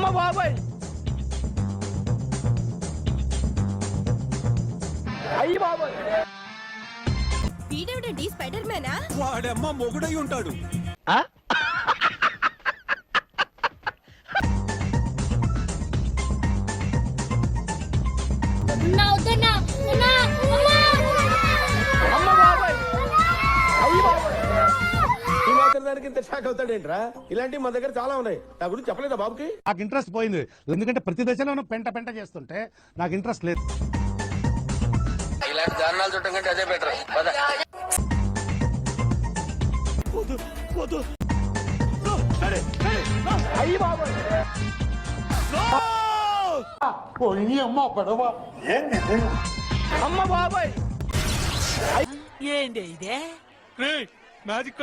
అమ్మ బాబాయ్ అయ్యి బాబాయ్ వీడేవిడండి స్పైడర్ మ్యానా? వాడమ్మ మొగుడై ఉంటాడు. అమ్మ బాబాయ్ అయ్యి బాబాయ్ ఈ మాత్రం దానికి ఇంత షాక్ అవుతాడేంట్రా? ఇలాంటివి మన దగ్గర చాలా ఉన్నాయి. నా గురించి చెప్పలేదా బాబుకి? నాకు ఇంట్రెస్ట్ పోయింది, ఎందుకంటే ప్రతి దశలోనూ పెంట పెంట చేస్తుంటే నాకు ఇంట్రెస్ట్ లేదు. ఇలాంటి దారుణాలు చుట్టం కంటే అదే బెటర్. అయ్యి బాబాయ్ అమ్మ బాబాయ్ మ్యాజిక్